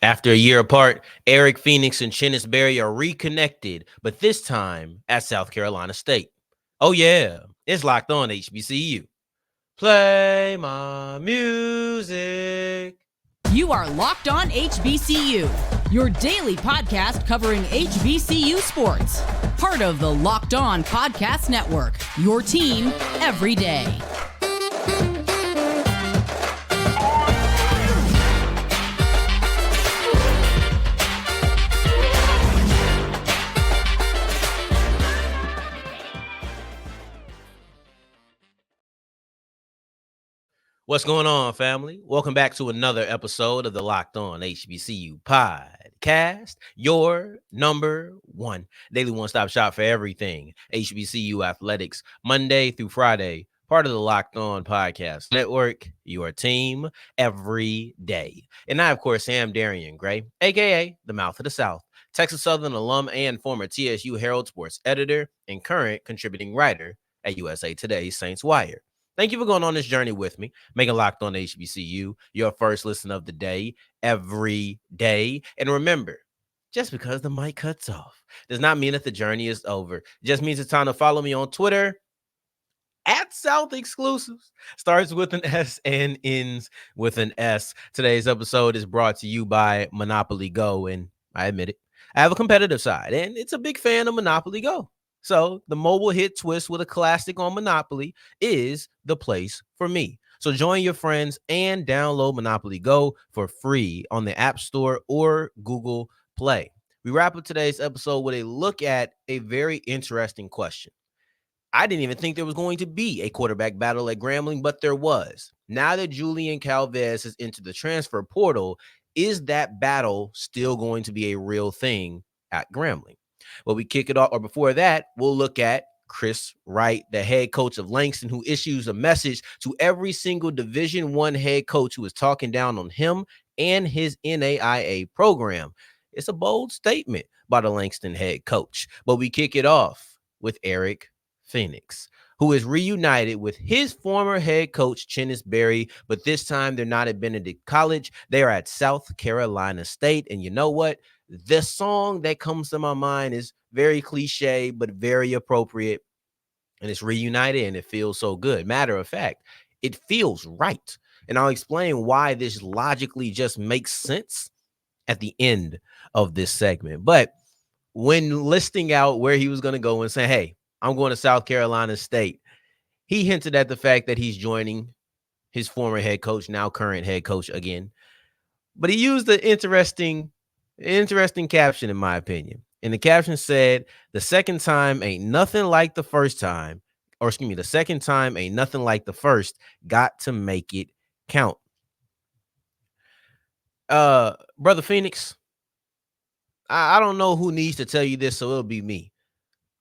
After a year apart, Eric Phoenix and Chennis Berry are reconnected, but this time at South Carolina State. Oh, yeah, it's locked on HBCU. Play my music. You are Locked On HBCU, your daily podcast covering HBCU sports. Part of the Locked On Podcast Network, your team every day. What's going on, family? Welcome back to another episode of the Locked On HBCU podcast, your number one daily one-stop shop for everything HBCU athletics, Monday through Friday, part of the Locked On Podcast Network, your team every day. And I, of course, am Darian Gray, a.k.a. the Mouth of the South, Texas Southern alum and former TSU Herald sports editor and current contributing writer at USA Today's Saints Wire. Thank you for going on this journey with me, making Locked On HBCU your first listen of the day, every day. And remember, just because the mic cuts off does not mean that the journey is over. It just means it's time to follow me on Twitter at South Exclusives. Starts with an S and ends with an S. Today's episode is brought to you by Monopoly Go, and I admit it, I have a competitive side, and it's a big fan of Monopoly Go. So the mobile hit twist with a classic on Monopoly is the place for me. So join your friends and download Monopoly Go for free on the App Store or Google Play. We wrap up today's episode with a look at a very interesting question. I didn't even think there was going to be a quarterback battle at Grambling, but there was. Now that Julian Calvez is into the transfer portal, is that battle still going to be a real thing at Grambling? Well, we kick it off, or before that, we'll look at Chris Wright, the head coach of Langston, who issues a message to every single Division I head coach who is talking down on him and his NAIA program. It's a bold statement by the Langston head coach, but we kick it off with Eric Phoenix, who is reunited with his former head coach, Chennis Berry, but this time they're not at Benedict College. They are at South Carolina State, and you know what? The song that comes to my mind is very cliche, but very appropriate. And it's Reunited, and it feels so good. Matter of fact, it feels right. And I'll explain why this logically just makes sense at the end of this segment. But when listing out where he was going to go and saying, hey, I'm going to South Carolina State, he hinted at the fact that he's joining his former head coach, now current head coach again. But he used the interesting caption, in my opinion. And the caption said, the second time ain't nothing like the first time, or excuse me, the second time ain't nothing like the first, got to make it count. Brother Phoenix, I don't know who needs to tell you this, so it'll be me.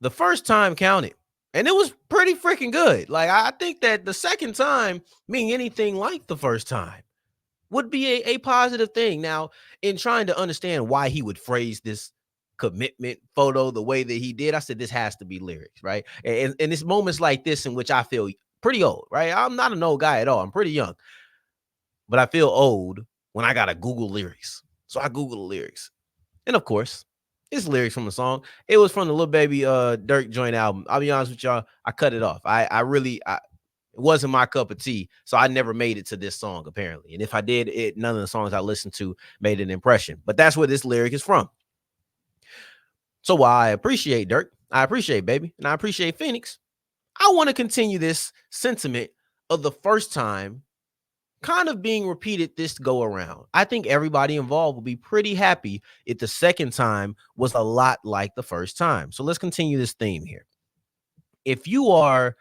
The first time counted, and it was pretty freaking good. Like, I think that the second time being anything like the first time would be a positive thing. Now, in trying to understand why he would phrase this commitment photo the way that he did, I said, this has to be lyrics, right? And it's moments like this in which I feel pretty old, right? I'm not an old guy at all. I'm pretty young, but I feel old when I got to Google lyrics. So I Googled the lyrics. And of course, it's lyrics from the song. It was from the Lil Baby Dirk joint album. I'll be honest with y'all, I cut it off. It wasn't my cup of tea, so I never made it to this song, apparently. And if I did, none of the songs I listened to made an impression. But that's where this lyric is from. So while I appreciate Dirk, I appreciate Baby, and I appreciate Phoenix, I want to continue this sentiment of the first time kind of being repeated this go around. I think everybody involved will be pretty happy if the second time was a lot like the first time. So let's continue this theme here. If you are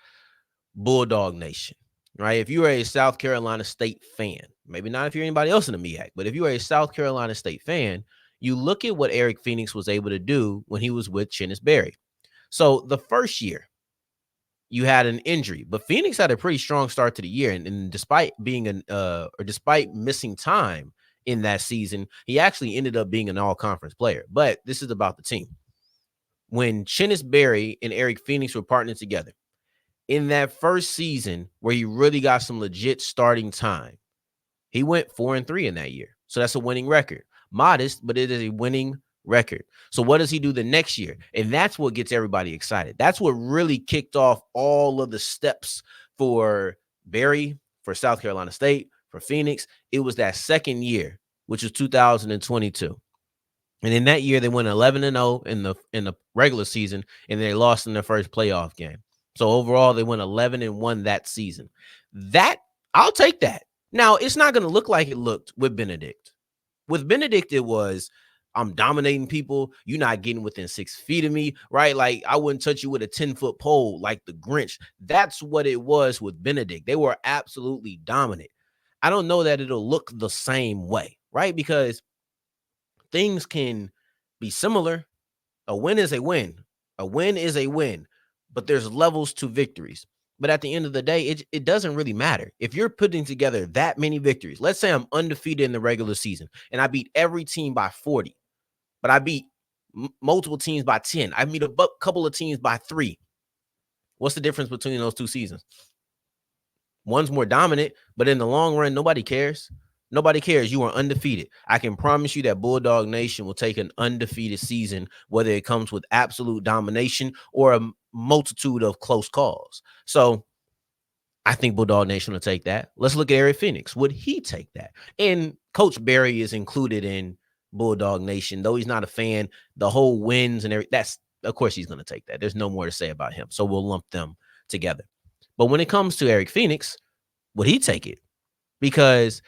Bulldog Nation, right? If you are a South Carolina State fan, maybe not if you're anybody else in the MEAC, but if you are a South Carolina State fan, you look at what Eric Phoenix was able to do when he was with Chennis Berry. So the first year, you had an injury, but Phoenix had a pretty strong start to the year. And despite being despite missing time in that season, he actually ended up being an all-conference player. But this is about the team. When Chennis Berry and Eric Phoenix were partnered together, in that first season where he really got some legit starting time, he went 4-3 in that year. So that's a winning record. modest, but it is a winning record. So what does he do the next year? And that's what gets everybody excited. That's what really kicked off all of the steps for Berry, for South Carolina State, for Phoenix. It was that second year, which was 2022. And in that year, they went 11-0 in the regular season, and they lost in their first playoff game. So overall, they went 11-1 that season. That I'll take that. Now, it's not going to look like it looked with Benedict. With Benedict, it was, I'm dominating people. You're not getting within 6 feet of me, right? Like, I wouldn't touch you with a 10-foot pole like the Grinch. That's what it was with Benedict. They were absolutely dominant. I don't know that it'll look the same way, right? Because things can be similar. A win is a win. A win is a win, but there's levels to victories. But at the end of the day, it doesn't really matter. If you're putting together that many victories, let's say I'm undefeated in the regular season and I beat every team by 40, but I beat multiple teams by 10. I beat a couple of teams by 3. What's the difference between those two seasons? One's more dominant, but in the long run, nobody cares. Nobody cares. You are undefeated. I can promise you that Bulldog Nation will take an undefeated season, whether it comes with absolute domination or a multitude of close calls. So I think Bulldog Nation will take that. Let's look at Eric Phoenix. Would he take that? And Coach Berry is included in Bulldog Nation, though he's not a fan. The whole wins and everything, that's, of course, he's going to take that. There's no more to say about him. So we'll lump them together. But when it comes to Eric Phoenix, would he take it? Because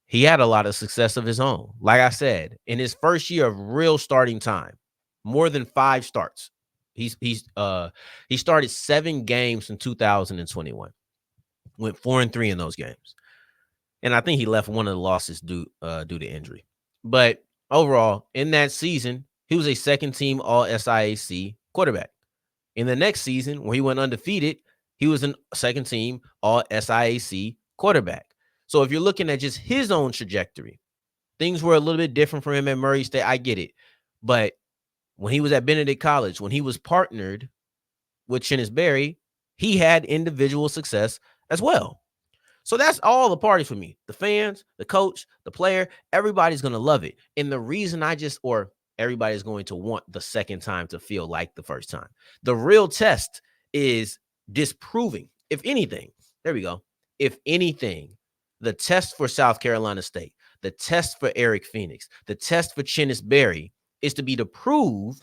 he had a lot of success of his own. Like I said, in his first year of real starting time, more than 5 starts. He started 7 games in 2021. Went 4-3 in those games. And I think he left one of the losses due to injury. But overall, in that season, he was a second-team All-SIAC quarterback. In the next season, where he went undefeated, he was a second-team All-SIAC quarterback. So if you're looking at just his own trajectory, things were a little bit different for him at Murray State. I get it. But when he was at Benedict College, when he was partnered with Chennis Berry, he had individual success as well. So that's all the party for me. The fans, the coach, the player, everybody's going to love it. And the reason everybody's going to want the second time to feel like the first time. The real test is disproving, if anything. There we go. If anything, the test for South Carolina State, the test for Eric Phoenix, the test for Chennis Berry is to prove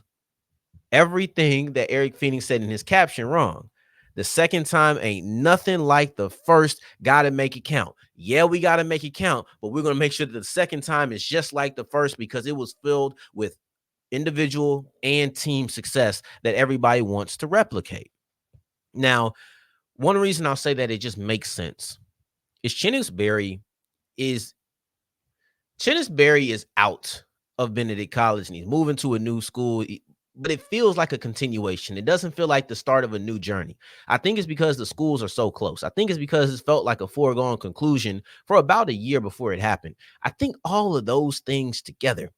everything that Eric Phoenix said in his caption wrong. The second time ain't nothing like the first. Got to make it count. Yeah, we got to make it count, but we're going to make sure that the second time is just like the first because it was filled with individual and team success that everybody wants to replicate. Now, one reason I'll say that it just makes sense is Chennis Berry is out of Benedict College and he's moving to a new school, but it feels like a continuation. It doesn't feel like the start of a new journey. I think it's because the schools are so close. I think it's because it felt like a foregone conclusion for about a year before it happened. I think all of those things together,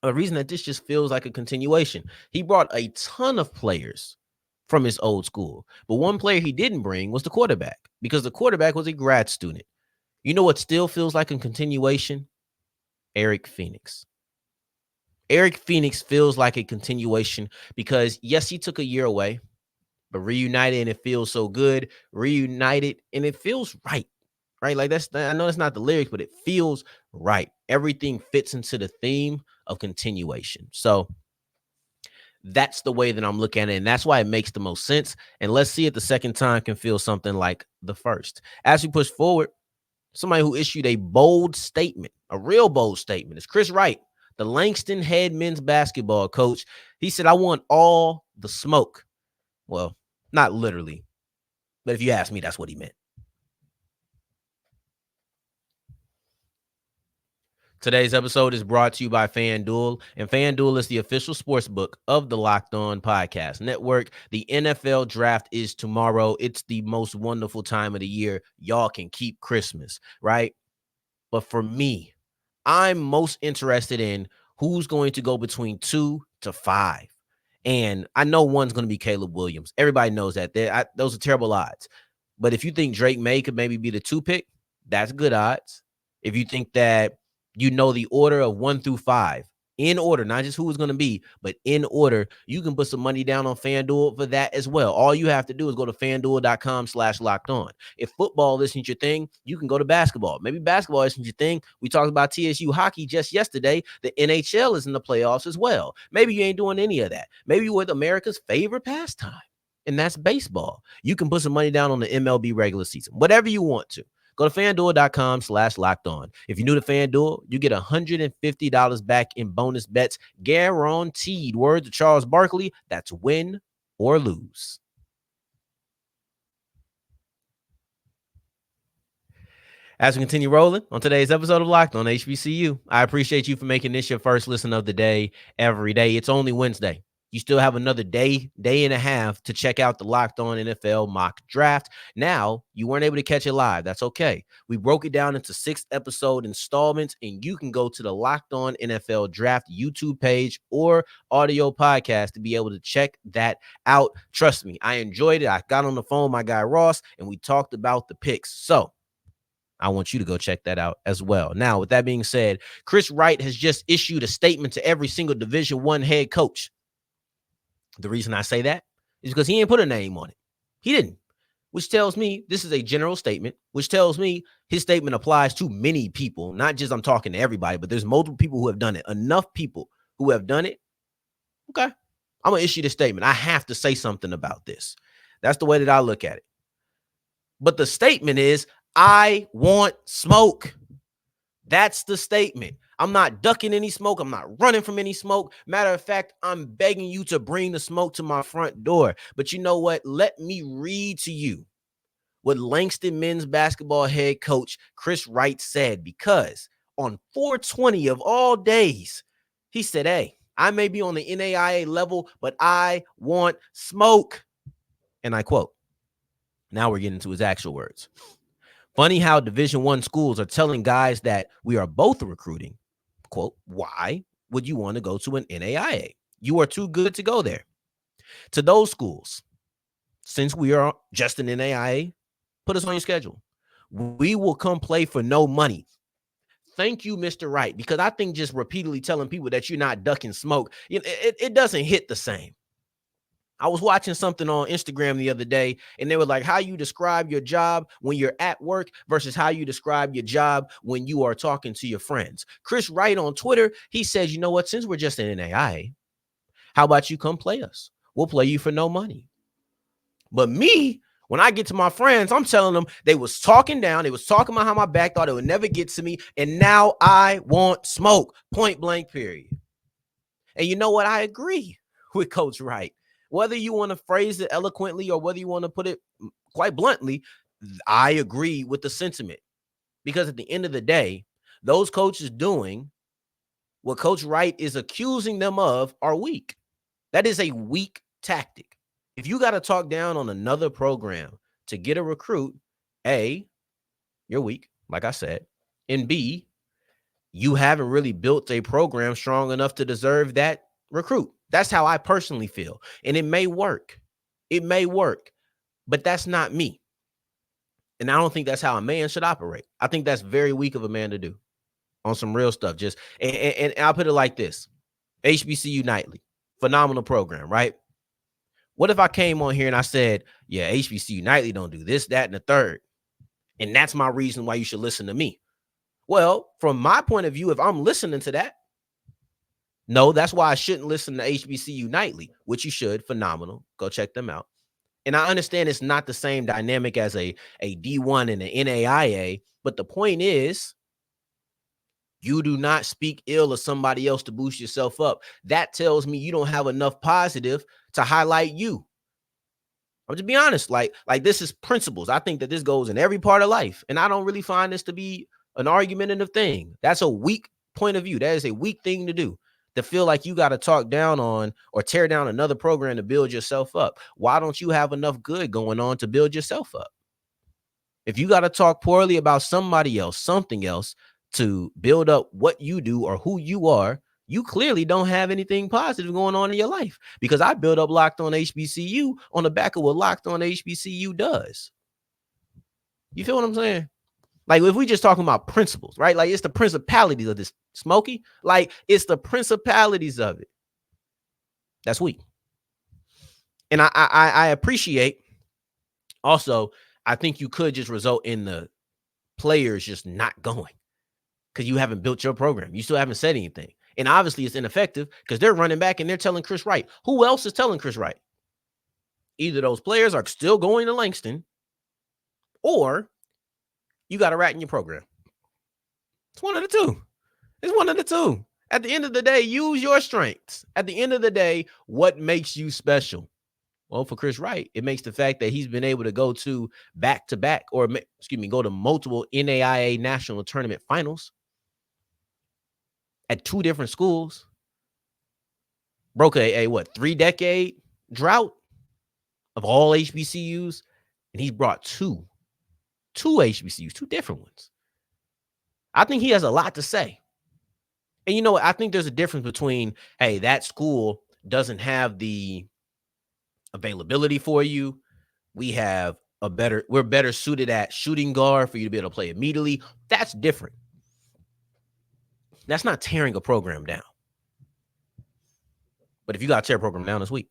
a reason that this just feels like a continuation. He brought a ton of players from his old school, but one player he didn't bring was the quarterback because the quarterback was a grad student. You know what still feels like a continuation? Eric Phoenix. Eric Phoenix feels like a continuation because, yes, he took a year away, but reunited and it feels so good. Reunited and it feels right? Like I know it's not the lyrics, but it feels right. Everything fits into the theme of continuation. So that's the way that I'm looking at it, and that's why it makes the most sense. And let's see if the second time can feel something like the first. As we push forward, somebody who issued a bold statement, a real bold statement, is Chris Wright, the Langston head men's basketball coach. He said, I want all the smoke. Well, not literally, but if you ask me, that's what he meant. Today's episode is brought to you by FanDuel, and FanDuel is the official sports book of the Locked On Podcast Network. The NFL draft is tomorrow. It's the most wonderful time of the year. Y'all can keep Christmas, right? But for me, I'm most interested in who's going to go between 2 to 5. And I know one's going to be Caleb Williams. Everybody knows that. Those are terrible odds. But if you think Drake May could maybe be the 2 pick, that's good odds. If you think that You know the order of 1 through 5. In order, not just who it's going to be, but in order. You can put some money down on FanDuel for that as well. All you have to do is go to FanDuel.com/locked-on. If football isn't your thing, you can go to basketball. Maybe basketball isn't your thing. We talked about TSU hockey just yesterday. The NHL is in the playoffs as well. Maybe you ain't doing any of that. Maybe you're with America's favorite pastime, and that's baseball. You can put some money down on the MLB regular season, whatever you want to. Go to FanDuel.com/locked-on. If you're new to FanDuel, you get $150 back in bonus bets, guaranteed. Words of Charles Barkley, that's win or lose. As we continue rolling on today's episode of Locked On HBCU, I appreciate you for making this your first listen of the day every day. It's only Wednesday. You still have another day and a half to check out the Locked On NFL mock draft. Now, you weren't able to catch it live. That's okay. We broke it down into 6-episode installments, and you can go to the Locked On NFL Draft YouTube page or audio podcast to be able to check that out. Trust me, I enjoyed it. I got on the phone with my guy Ross, and we talked about the picks. So I want you to go check that out as well. Now, with that being said, Chris Wright has just issued a statement to every single Division I head coach. The reason I say that is because he ain't put a name on it. He didn't, which tells me this is a general statement, which tells me his statement applies to many people, not just I'm talking to everybody, but there's multiple people who have done it. Enough people who have done it. Okay, I'm going to issue this statement. I have to say something about this. That's the way that I look at it. But the statement is, I want smoke. That's the statement. I'm not ducking any smoke. I'm not running from any smoke. Matter of fact, I'm begging you to bring the smoke to my front door. But you know what? Let me read to you what Langston men's basketball head coach Chris Wright said, because on 420 of all days, he said, hey, I may be on the NAIA level, but I want smoke. And I quote, now we're getting to his actual words. Funny how Division I schools are telling guys that we are both recruiting. Quote, why would you want to go to an NAIA? You are too good to go there. To those schools, since we are just an NAIA, put us on your schedule. We will come play for no money. Thank you, Mr. Wright, because I think just repeatedly telling people that you're not ducking smoke, it doesn't hit the same. I was watching something on Instagram the other day, and they were like, how you describe your job when you're at work versus how you describe your job when you are talking to your friends. Chris Wright on Twitter, he says, you know what, since we're just an NAIA, how about you come play us? We'll play you for no money. But me, when I get to my friends, I'm telling them they was talking down. They was talking about how my back thought it would never get to me. And now I want smoke, point blank, period. And you know what? I agree with Coach Wright. Whether you want to phrase it eloquently or whether you want to put it quite bluntly, I agree with the sentiment. Because at the end of the day, those coaches doing what Coach Wright is accusing them of are weak. That is a weak tactic. If you got to talk down on another program to get a recruit, A, you're weak, like I said, and B, you haven't really built a program strong enough to deserve that recruit. That's how I personally feel. And it may work. It may work. But that's not me. And I don't think that's how a man should operate. I think that's very weak of a man to do on some real stuff. Just and I'll put it like this. HBCU Nightly. Phenomenal program, right? What if I came on here and I said, yeah, HBCU Nightly don't do this, that, and the third. And that's my reason why you should listen to me. Well, from my point of view, if I'm listening to that, no, that's why I shouldn't listen to HBCU Nightly, which you should. Phenomenal. Go check them out. And I understand it's not the same dynamic as a D1 and an NAIA, but the point is, you do not speak ill of somebody else to boost yourself up. That tells me you don't have enough positive to highlight you. I'm to be honest, like this is principles. I think that this goes in every part of life, and I don't really find this to be an argumentative thing. That's a weak point of view. That is a weak thing to do. To feel like you got to talk down on or tear down another program to build yourself up. Why don't you have enough good going on to build yourself up? If you got to talk poorly about somebody else, something else to build up what you do or who you are, you clearly don't have anything positive going on in your life, because I built up Locked On HBCU on the back of what Locked On HBCU does. You feel what I'm saying? Like if we just talking about principles, right? Like it's the principalities of this, Smokey. Like it's the principalities of it. That's weak. And I appreciate also, I think you could just result in the players just not going because you haven't built your program. You still haven't said anything. And obviously it's ineffective because they're running back and they're telling Chris Wright. Who else is telling Chris Wright? Either those players are still going to Langston or you got a rat in your program. It's one of the two. It's one of the two. At the end of the day, use your strengths. At the end of the day, what makes you special? Well, for Chris Wright, it makes the fact that he's been able to go to back-to-back or, go to multiple NAIA national tournament finals at 2 different schools. Broke a 3-decade drought of all HBCUs, and he's brought two HBCUs, 2 different ones. I think he has a lot to say. And you know what? I think there's a difference between, hey, that school doesn't have the availability for you. We're better suited at shooting guard for you to be able to play immediately. That's different. That's not tearing a program down. But if you got to tear a program down this week.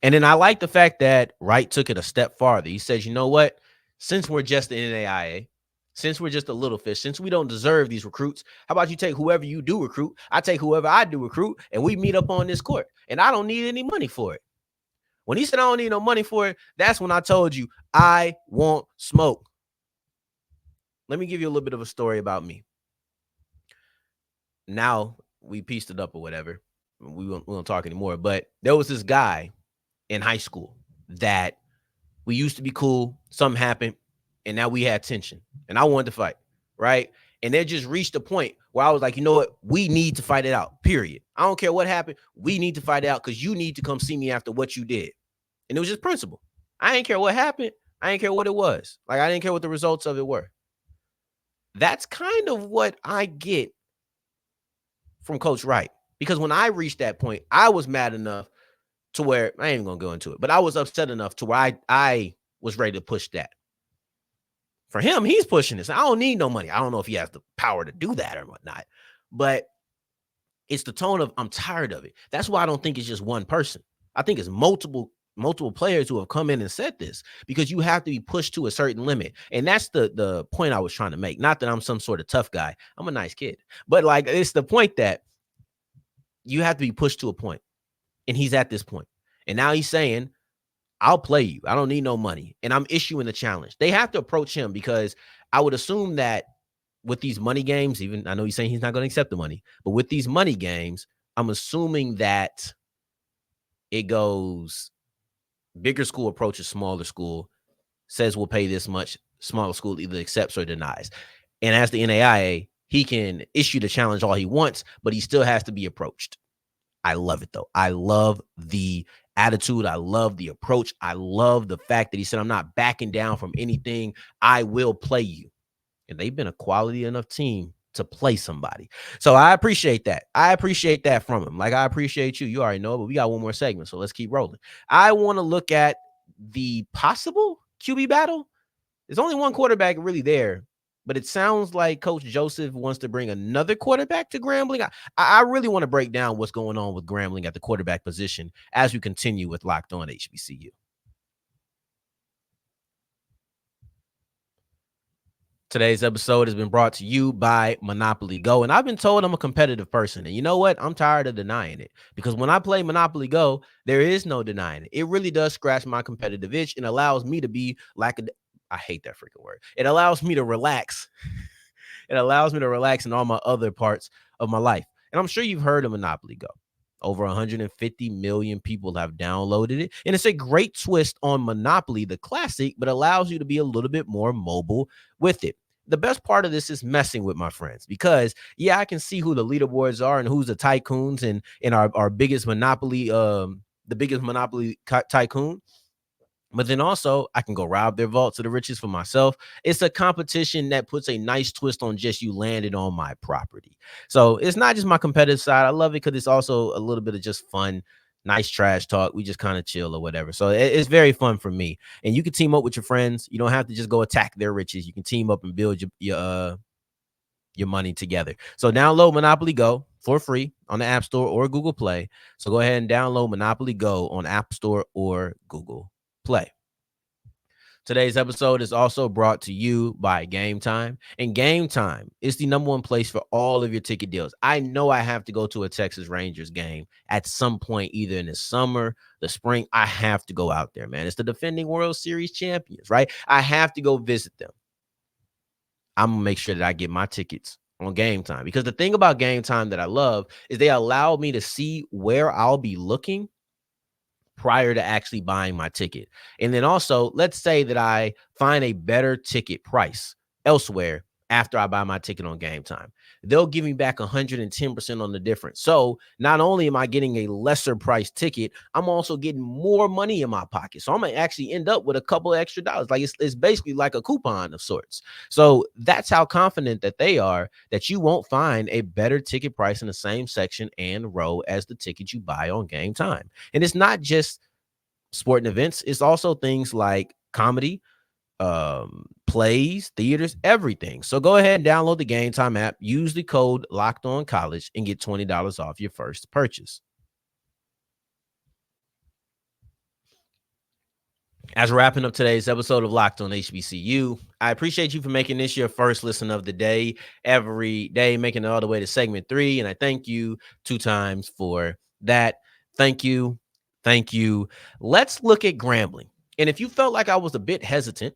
And then I like the fact that Wright took it a step farther. He says, you know what? Since we're just the NAIA, since we're just a little fish, since we don't deserve these recruits, how about you take whoever you do recruit? I take whoever I do recruit, and we meet up on this court. And I don't need any money for it. When he said I don't need no money for it, that's when I told you I want smoke. Let me give you a little bit of a story about me. Now we pieced it up or whatever. We won't talk anymore. But there was this guy in high school that we used to be cool. Something happened, and now we had tension. And I wanted to fight, right? And it just reached a point where I was like, you know what? We need to fight it out, period. I don't care what happened. We need to fight it out because you need to come see me after what you did. And it was just principle. I didn't care what happened. I didn't care what it was. Like, I didn't care what the results of it were. That's kind of what I get from Coach Wright. Because when I reached that point, I was mad enough to where, I ain't even going to go into it, but I was upset enough to where I was ready to push that. For him, he's pushing this. I don't need no money. I don't know if he has the power to do that or whatnot, but it's the tone of, I'm tired of it. That's why I don't think it's just one person. I think it's multiple players who have come in and said this, because you have to be pushed to a certain limit. And that's the point I was trying to make. Not that I'm some sort of tough guy. I'm a nice kid, but like, it's the point that you have to be pushed to a point, and he's at this point. And now he's saying, I'll play you. I don't need no money. And I'm issuing the challenge. They have to approach him, because I would assume that with these money games, even I know he's saying he's not going to accept the money, but with these money games, I'm assuming that it goes bigger school approaches smaller school, says we'll pay this much, smaller school either accepts or denies. And as the NAIA, he can issue the challenge all he wants, but he still has to be approached. I love it, though. I love the attitude. I love the approach. I love the fact that he said, I'm not backing down from anything. I will play you. And they've been a quality enough team to play somebody. So I appreciate that. I appreciate that from him. Like, I appreciate you. You already know, but we got one more segment, so let's keep rolling. I want to look at the possible QB battle. There's only one quarterback really there, but it sounds like Coach Joseph wants to bring another quarterback to Grambling. I really want to break down what's going on with Grambling at the quarterback position as we continue with Locked On HBCU. Today's episode has been brought to you by Monopoly Go. And I've been told I'm a competitive person. And you know what? I'm tired of denying it. Because when I play Monopoly Go, there is no denying it. It really does scratch my competitive itch and allows me to be like I hate that freaking word. It allows me to relax. It allows me to relax in all my other parts of my life. And I'm sure you've heard of Monopoly Go. Over 150 million people have downloaded it. And it's a great twist on Monopoly, the classic, but allows you to be a little bit more mobile with it. The best part of this is messing with my friends, because yeah, I can see who the leaderboards are and who's the tycoons and our biggest Monopoly, the biggest Monopoly tycoon. But then also I can go rob their vault to the riches for myself. It's a competition that puts a nice twist on just you landing on my property. So it's not just my competitive side. I love it because it's also a little bit of just fun nice trash talk. We just kind of chill or whatever. So it's very fun for me. And you can team up with your friends. You don't have to just go attack their riches. You can team up and build your money together. So download Monopoly Go for free on the App Store or Google Play. So go ahead and download Monopoly Go on App Store or Google Play. Today's episode is also brought to you by Gametime. And Gametime is the number one place for all of your ticket deals. I know I have to go to a Texas Rangers game at some point, either in the summer, the spring. I have to go out there, man. It's the defending World Series champions, right? I have to go visit them. I'm going to make sure that I get my tickets on Gametime, because the thing about Gametime that I love is they allow me to see where I'll be looking prior to actually buying my ticket. And then also, let's say that I find a better ticket price elsewhere after I buy my ticket on Gametime. They'll give me back 110% on the difference. So not only am I getting a lesser price ticket, I'm also getting more money in my pocket. So I'm going to actually end up with a couple of extra dollars. Like it's basically like a coupon of sorts. So that's how confident that they are that you won't find a better ticket price in the same section and row as the ticket you buy on Gametime. And it's not just sporting events. It's also things like comedy, plays, theaters, everything. So go ahead and download the Gametime app, use the code LOCKEDONCollege, and get $20 off your first purchase. As we're wrapping up today's episode of Locked On HBCU, I appreciate you for making this your first listen of the day, every day, making it all the way to segment 3. And I thank you 2 times for that. Thank you. Thank you. Let's look at Grambling. And if you felt like I was a bit hesitant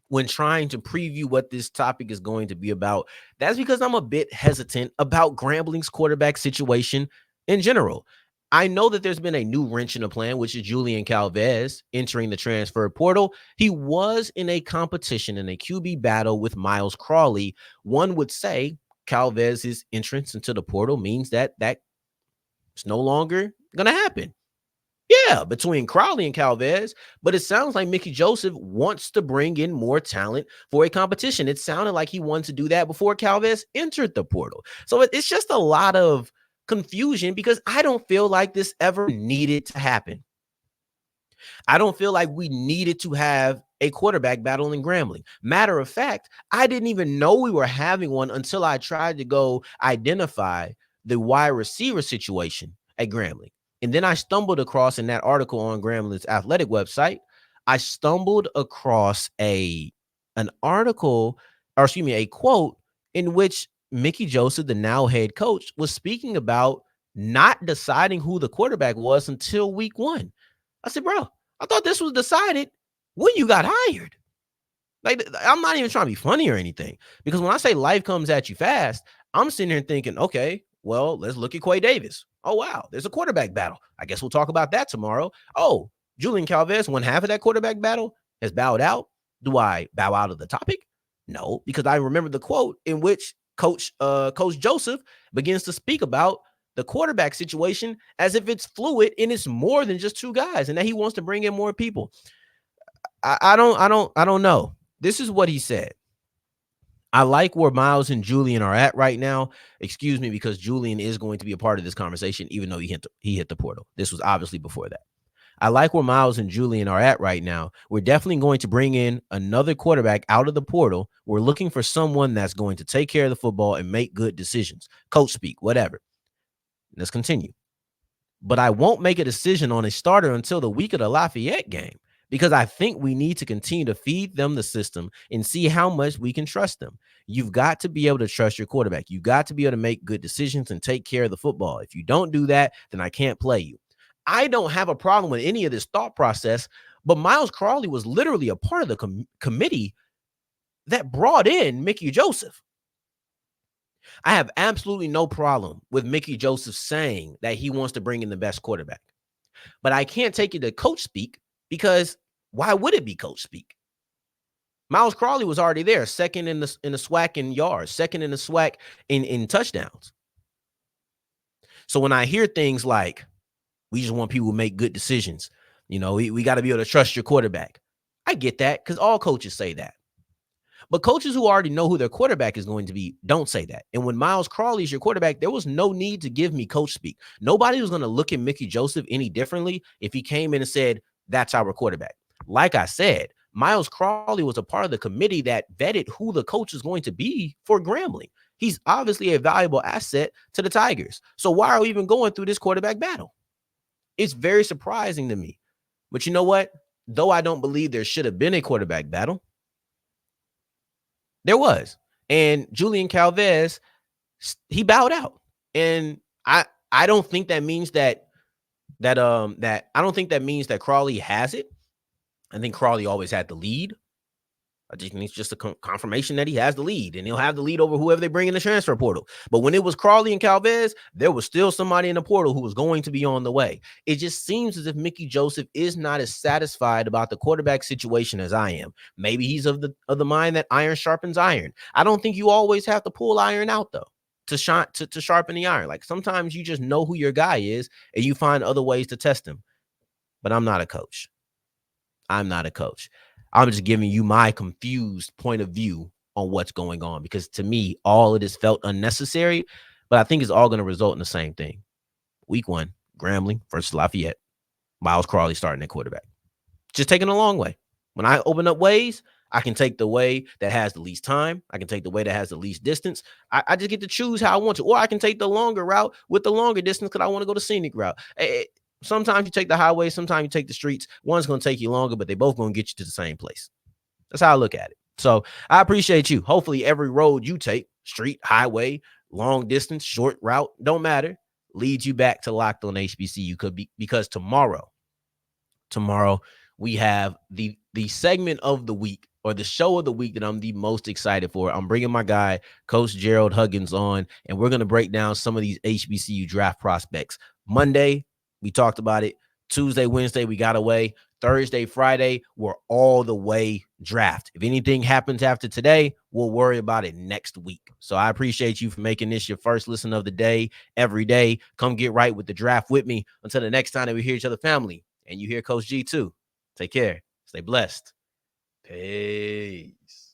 when trying to preview what this topic is going to be about, that's because I'm a bit hesitant about Grambling's quarterback situation in general. I know that there's been a new wrench in the plan, which is Julian Calvez entering the transfer portal. He was in a competition in a QB battle with Myles Crawley. One would say Calvez's entrance into the portal means that it's no longer going to happen. Yeah, between Crawley and Calvez, but it sounds like Mickey Joseph wants to bring in more talent for a competition. It sounded like he wanted to do that before Calvez entered the portal. So it's just a lot of confusion because I don't feel like this ever needed to happen. I don't feel like we needed to have a quarterback battle in Grambling. Matter of fact, I didn't even know we were having one until I tried to go identify the wide receiver situation at Grambling. And then I stumbled across, in that article on Grambling's athletic website, I stumbled across a quote in which Mickey Joseph, the now head coach, was speaking about not deciding who the quarterback was until week 1. I said, bro, I thought this was decided when you got hired. Like, I'm not even trying to be funny or anything, because when I say life comes at you fast, I'm sitting here thinking, okay, well, let's look at Quay Davis. Oh, wow, there's a quarterback battle. I guess we'll talk about that tomorrow. Oh, Julian Calvez, one half of that quarterback battle, has bowed out. Do I bow out of the topic? No, because I remember the quote in which Coach Joseph begins to speak about the quarterback situation as if it's fluid and it's more than just 2 guys, and that he wants to bring in more people. I don't know. This is what he said. I like where Myles and Julian are at right now. Excuse me, because Julian is going to be a part of this conversation, even though he hit the portal. This was obviously before that. I like where Myles and Julian are at right now. We're definitely going to bring in another quarterback out of the portal. We're looking for someone that's going to take care of the football and make good decisions. Coach speak, whatever. Let's continue. But I won't make a decision on a starter until the week of the Lafayette game, because I think we need to continue to feed them the system and see how much we can trust them. You've got to be able to trust your quarterback. You've got to be able to make good decisions and take care of the football. If you don't do that, then I can't play you. I don't have a problem with any of this thought process, but Myles Crawley was literally a part of the committee that brought in Mickey Joseph. I have absolutely no problem with Mickey Joseph saying that he wants to bring in the best quarterback, but I can't take it to coach speak, because why would it be coach speak? Myles Crawley was already there, second in the SWAC in yards, second in the SWAC in touchdowns. So when I hear things like, we just want people to make good decisions, we got to be able to trust your quarterback, I get that, because all coaches say that. But coaches who already know who their quarterback is going to be don't say that. And when Myles Crawley is your quarterback, there was no need to give me coach speak. Nobody was going to look at Mickey Joseph any differently if he came in and said, that's our quarterback. Like I said, Myles Crawley was a part of the committee that vetted who the coach is going to be for Grambling. He's obviously a valuable asset to the Tigers. So why are we even going through this quarterback battle? It's very surprising to me. But you know what? Though I don't believe there should have been a quarterback battle, there was. And Julian Calvez, he bowed out. And I don't think that means that I don't think that means that Crawley has it. I think Crawley always had the lead. I just think it's just a confirmation that he has the lead, and he'll have the lead over whoever they bring in the transfer portal. But when it was Crawley and Calvez, there was still somebody in the portal who was going to be on the way. It just seems as if Mickey Joseph is not as satisfied about the quarterback situation as I am. Maybe he's of the mind that iron sharpens iron. I don't think you always have to pull iron out though to sharpen the iron. Like sometimes you just know who your guy is and you find other ways to test him. But I'm not a coach. I'm not a coach. I'm just giving you my confused point of view on what's going on, because to me, all of this felt unnecessary, but I think it's all going to result in the same thing. Week 1, Grambling versus Lafayette. Myles Crawley starting at quarterback. Just taking a long way. When I open up ways, I can take the way that has the least time. I can take the way that has the least distance. I just get to choose how I want to. Or I can take the longer route with the longer distance because I want to go the scenic route. Sometimes you take the highway, sometimes you take the streets. One's going to take you longer, but they both going to get you to the same place. That's how I look at it. So I appreciate you. Hopefully every road you take, street, highway, long distance, short route, don't matter, leads you back to Locked On HBCU. Because tomorrow we have the segment of the week, or the show of the week, that I'm the most excited for. I'm bringing my guy, Coach Gerald Huggins, on, and we're going to break down some of these HBCU draft prospects. Monday, we talked about it. Tuesday, Wednesday, we got away. Thursday, Friday, we're all the way draft. If anything happens after today, we'll worry about it next week. So I appreciate you for making this your first listen of the day every day. Come get right with the draft with me. Until the next time that we hear each other, family, and you hear Coach G too. Take care. Stay blessed. Peace.